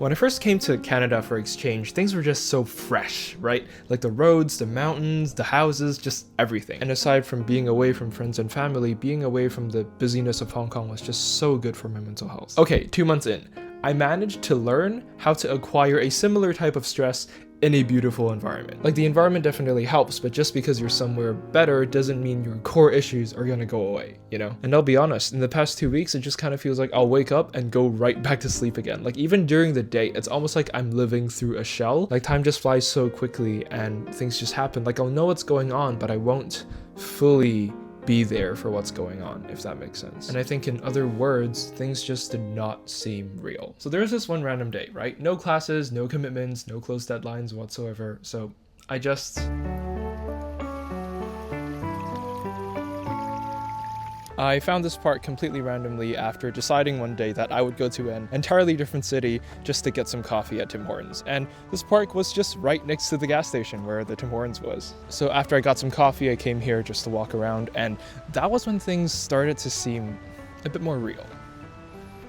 When I first came to Canada for exchange, things were just so fresh, right? Like the roads, the mountains, the houses, just everything. And aside from being away from friends and family, being away from the busyness of Hong Kong was just so good for my mental health. Okay, 2 months in, I managed to learn how to acquire a similar type of stress in a beautiful environment. Like the environment definitely helps, but just because you're somewhere better doesn't mean your core issues are gonna go away, you know? And I'll be honest, in the past 2 weeks, it just kind of feels like I'll wake up and go right back to sleep again. Like even during the day, it's almost like I'm living through a shell. Like time just flies so quickly and things just happen. Like I'll know what's going on, but I won't fully be there for what's going on, if that makes sense. And I think in other words, things just did not seem real. So there was this one random day, right? No classes, no commitments, no close deadlines whatsoever. So I found this park completely randomly after deciding one day that I would go to an entirely different city just to get some coffee at Tim Hortons. And this park was just right next to the gas station where the Tim Hortons was. So after I got some coffee, I came here just to walk around, and that was when things started to seem a bit more real.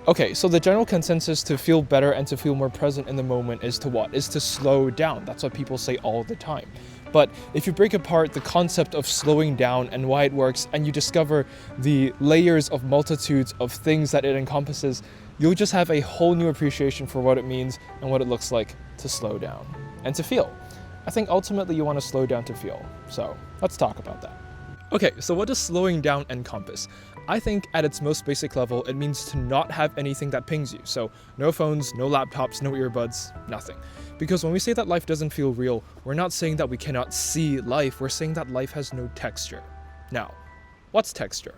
Okay, so the general consensus to feel better and to feel more present in the moment is to what? Is to slow down. That's what people say all the time. But if you break apart the concept of slowing down and why it works, and you discover the layers of multitudes of things that it encompasses, you'll just have a whole new appreciation for what it means and what it looks like to slow down and to feel. I think ultimately you want to slow down to feel. So let's talk about that. Okay, so what does slowing down encompass? I think at its most basic level, it means to not have anything that pings you. So no phones, no laptops, no earbuds, nothing. Because when we say that life doesn't feel real, we're not saying that we cannot see life, we're saying that life has no texture. Now, what's texture?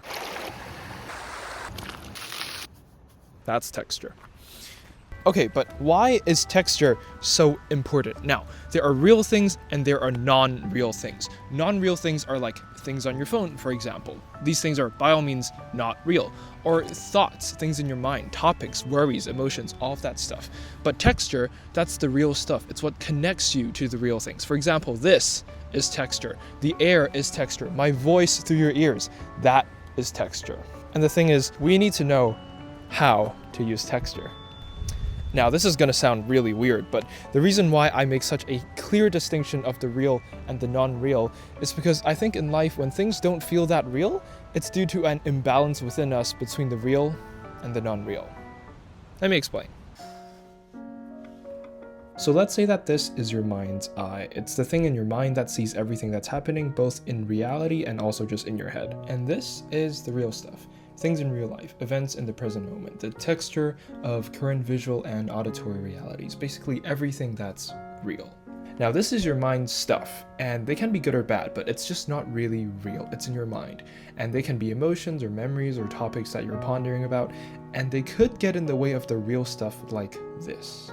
That's texture. Okay, but why is texture so important? Now, there are real things and there are non-real things. Non-real things are like things on your phone, for example. These things are by all means not real. Or thoughts, things in your mind, topics, worries, emotions, all of that stuff. But texture, that's the real stuff. It's what connects you to the real things. For example, this is texture. The air is texture. My voice through your ears, that is texture. And the thing is, we need to know how to use texture. Now, this is gonna sound really weird, but the reason why I make such a clear distinction of the real and the non-real is because I think in life, when things don't feel that real, it's due to an imbalance within us between the real and the non-real. Let me explain. So let's say that this is your mind's eye. It's the thing in your mind that sees everything that's happening, both in reality and also just in your head. And this is the real stuff. Things in real life, events in the present moment, the texture of current visual and auditory realities, basically everything that's real. Now, this is your mind's stuff, and they can be good or bad, but it's just not really real. It's in your mind, and they can be emotions or memories or topics that you're pondering about, and they could get in the way of the real stuff like this.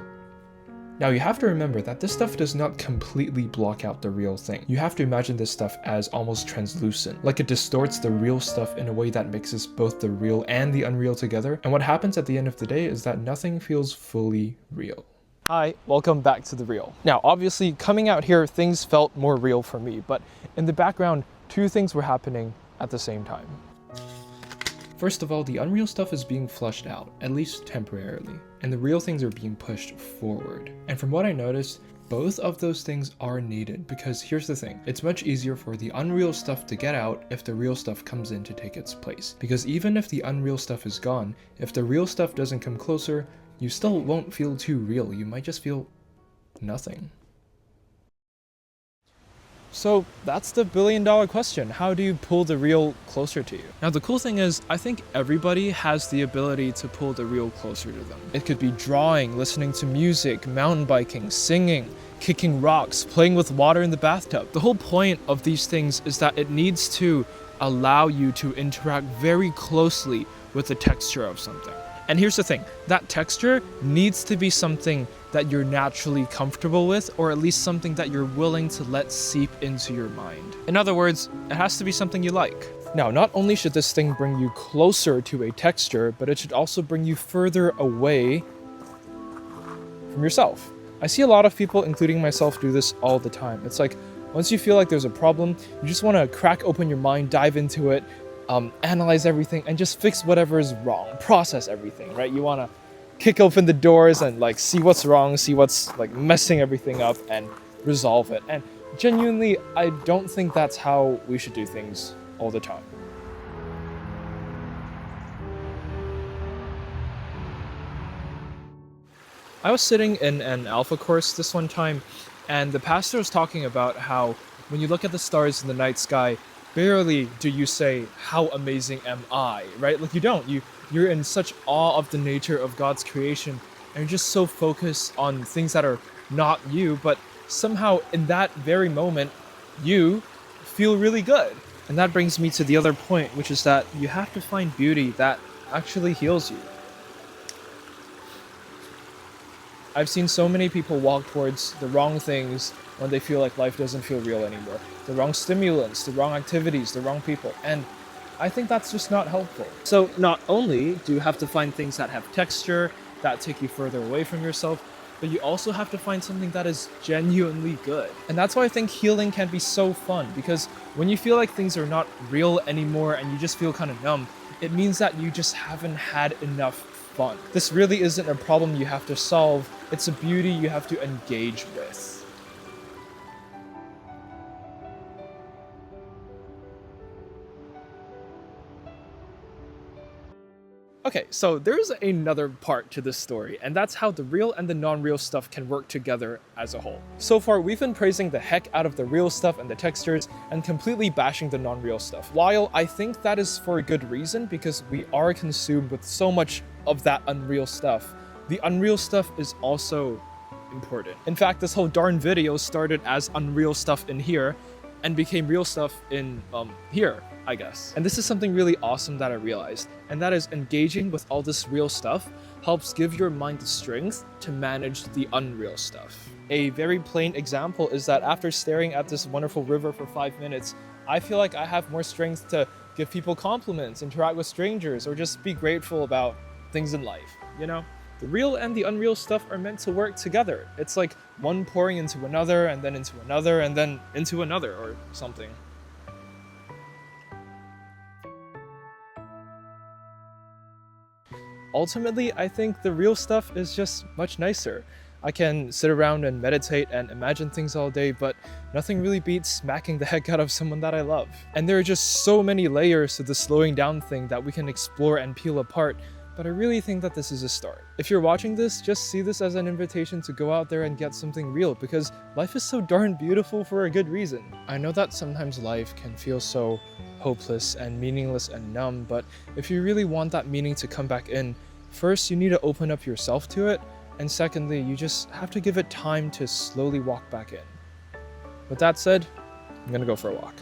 Now, you have to remember that this stuff does not completely block out the real thing. You have to imagine this stuff as almost translucent, like it distorts the real stuff in a way that mixes both the real and the unreal together. And what happens at the end of the day is that nothing feels fully real. Hi, welcome back to The Real. Now, obviously, coming out here, things felt more real for me, but in the background, two things were happening at the same time. First of all, the unreal stuff is being flushed out, at least temporarily, and the real things are being pushed forward. And from what I noticed, both of those things are needed, because here's the thing, it's much easier for the unreal stuff to get out if the real stuff comes in to take its place. Because even if the unreal stuff is gone, if the real stuff doesn't come closer, you still won't feel too real, you might just feel nothing. So that's the billion-dollar question. How do you pull the real closer to you? Now, the cool thing is, I think everybody has the ability to pull the real closer to them. It could be drawing, listening to music, mountain biking, singing, kicking rocks, playing with water in the bathtub. The whole point of these things is that it needs to allow you to interact very closely with the texture of something. And here's the thing, that texture needs to be something that you're naturally comfortable with, or at least something that you're willing to let seep into your mind. In other words, it has to be something you like. Now, not only should this thing bring you closer to a texture, but it should also bring you further away from yourself. I see a lot of people, including myself, do this all the time. It's like, once you feel like there's a problem, you just want to crack open your mind, dive into it, analyze everything, and just fix whatever is wrong, process everything, right? You want to kick open the doors and like see what's wrong, see what's like messing everything up and resolve it. And genuinely, I don't think that's how we should do things all the time. I was sitting in an alpha course this one time, and the pastor was talking about how when you look at the stars in the night sky, barely do you say, "How amazing am I?" Right? Like you don't. You're in such awe of the nature of God's creation, and you're just so focused on things that are not you, but somehow in that very moment, you feel really good. And that brings me to the other point, which is that you have to find beauty that actually heals you. I've seen so many people walk towards the wrong things when they feel like life doesn't feel real anymore. The wrong stimulants, the wrong activities, the wrong people. And I think that's just not helpful. So not only do you have to find things that have texture, that take you further away from yourself, but you also have to find something that is genuinely good. And that's why I think healing can be so fun, because when you feel like things are not real anymore and you just feel kind of numb, it means that you just haven't had enough fun. This really isn't a problem you have to solve, it's a beauty you have to engage with. Okay, so there's another part to this story, and that's how the real and the non-real stuff can work together as a whole. So far, we've been praising the heck out of the real stuff and the textures, and completely bashing the non-real stuff. While I think that is for a good reason, because we are consumed with so much of that unreal stuff, the unreal stuff is also important. In fact, this whole darn video started as unreal stuff in here, and became real stuff in here, I guess. And this is something really awesome that I realized, and that is engaging with all this real stuff helps give your mind the strength to manage the unreal stuff. A very plain example is that after staring at this wonderful river for 5 minutes, I feel like I have more strength to give people compliments, interact with strangers, or just be grateful about things in life, you know? The real and the unreal stuff are meant to work together. It's like one pouring into another, and then into another, and then into another, or something. Ultimately, I think the real stuff is just much nicer. I can sit around and meditate and imagine things all day, but nothing really beats smacking the heck out of someone that I love. And there are just so many layers to the slowing down thing that we can explore and peel apart, but I really think that this is a start. If you're watching this, just see this as an invitation to go out there and get something real, because life is so darn beautiful for a good reason. I know that sometimes life can feel so hopeless and meaningless and numb, but if you really want that meaning to come back in, first you need to open up yourself to it, and secondly, you just have to give it time to slowly walk back in. With that said, I'm gonna go for a walk.